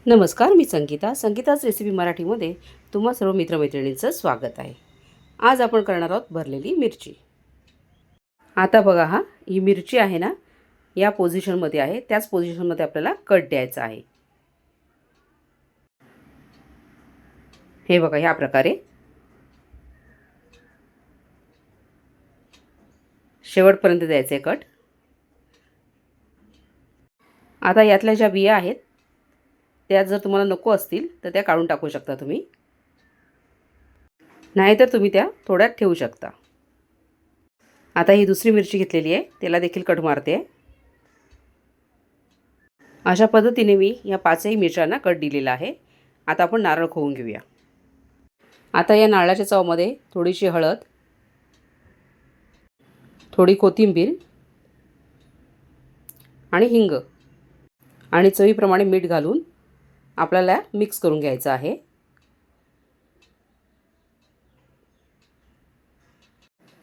नमस्कार, मी संगीताच रेसिपी मराठीमध्ये तुम्हा सर्व मित्रमैत्रिणींचं स्वागत आहे. आज आपण करणार आहोत भरलेली मिरची. आता बघा, ही मिरची आहे ना, या पोझिशनमध्ये आहे, त्याच पोझिशनमध्ये आपल्याला कट द्यायचा आहे. हे बघा, ह्या प्रकारे शेवटपर्यंत द्यायचं आहे कट. आता यातल्या ज्या बिया आहेत त्या जर तुम्हाला नको असतील तर त्या काढून टाकू शकता तुम्ही, नाहीतर तुम्ही त्या थोड्यात ठेवू शकता. आता ही दुसरी मिरची घेतलेली आहे, त्याला देखील कट मारते. अशा पद्धतीने मी या पाचही मिरच्यांना कट दिलेला आहे. आता आपण नारळ खोवून घेऊया. आता या नारळाच्या चवमध्ये थोडीशी हळद, थोडी कोथिंबीर आणि हिंग आणि चवीप्रमाणे मीठ घालून आपल्याला मिक्स करून घ्यायचं आहे.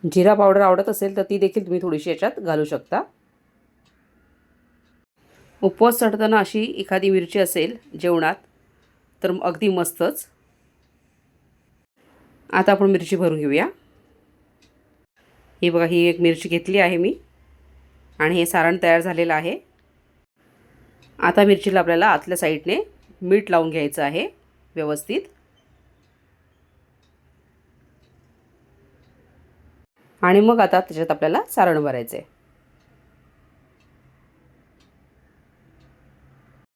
जिरा पावडर आवडत असेल तर ती देखील तुम्ही थोडीशी याच्यात घालू शकता. उपवास चढताना अशी एखादी मिरची असेल जेवणात तर अगदी मस्तच. आता आपण मिरची भरून घेऊया. ही बघा, ही एक मिरची घेतली आहे मी आणि हे सारण तयार झालेलं आहे. आता मिरचीला आपल्याला आतल्या साईडने मीठ लावून घ्यायचं आहे व्यवस्थित. आणि मग आता त्याच्यात आपल्याला सारण भरायचं आहे.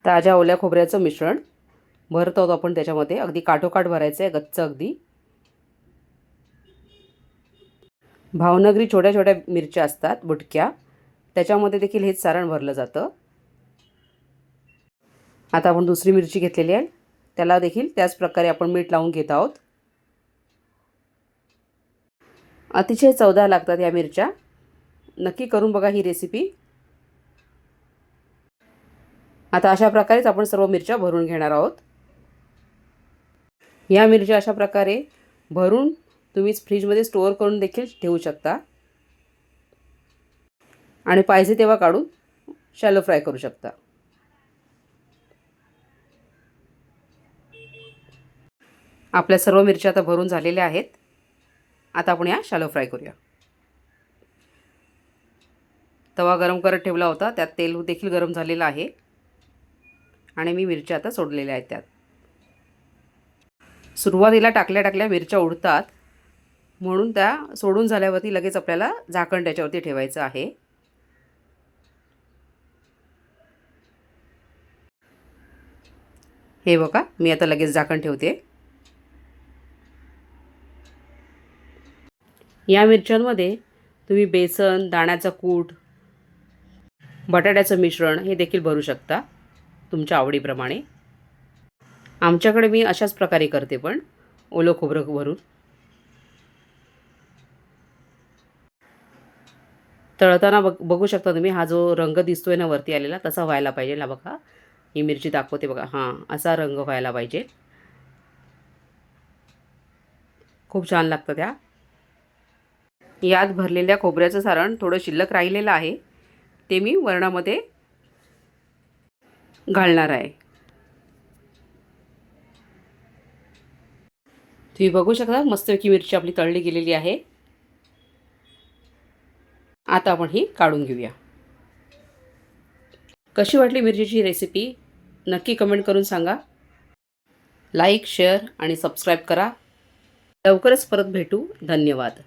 ताज्या ओल्या खोबऱ्याचं मिश्रण भरत आहोत आपण त्याच्यामध्ये. अगदी काठोकाठ भरायचं आहे, गच्च अगदी. भावनगरी छोट्या छोट्या मिरच्या असतात बुटक्या, त्याच्यामध्ये देखील हेच सारण भरलं जातं. आता आपण दुसरी मिरची घेतलेली आहे, त्याला देखील त्याच प्रकारे आपण मीठ लावून घेत आहोत. अतिशय चवदार लागतात या मिरच्या. नक्की करून बघा ही रेसिपी. आता अशा प्रकारेच आपण सर्व मिरच्या भरून घेणार आहोत. या मिरच्या अशा प्रकारे भरून तुम्ही फ्रीजमध्ये स्टोअर करून देखील ठेवू शकता आणि पाहिजे तेव्हा काढून शॅलो फ्राय करू शकता. आपल्या सर्व मिरच्या आता भरून झालेल्या आहेत. आता आपण या शॅलो फ्राय करूया. तवा गरम करत ठेवला होता, त्यात तेल देखील गरम झालेलं आहे आणि मी मिरच्या आता सोडलेल्या आहेत त्यात. सुरुवातीला टाकल्या मिरच्या उडतात, म्हणून त्या सोडून झाल्यावरती लगेच आपल्याला झाकण त्याच्यावरती ठेवायचं आहे. हे बघा, मी आता लगेच झाकण ठेवते. या मिरच्यांमध्ये तुम्ही बेसन, दाण्याचा कूट, बटाट्याचं मिश्रण हे देखील भरू शकता तुमच्या आवडीप्रमाणे. आमच्याकडे मी अशाच प्रकारे करते, पण ओलं खोबरं भरून. तळताना बघू शकता तुम्ही, हा जो रंग दिसतोय ना वरती आलेला, तसा व्हायला पाहिजे. ना बघा, ही मिरची दाखवते बघा, हां, असा रंग व्हायला पाहिजे. खूप छान लागतं त्या. यात भरलेल्या खोबऱ्याचं सारण थोडं शिल्लक राहिलेलं आहे, ते मी वरणामध्ये घालणार आहे. तुम्ही बघू शकता, मस्तपैकी मिरची आपली तळली गेलेली आहे. आता आपण ही काढून घेऊया. कशी वाटली मिरचीची रेसिपी नक्की कमेंट करून सांगा. लाईक, शेअर आणि सबस्क्राईब करा. लवकरच परत भेटू. धन्यवाद.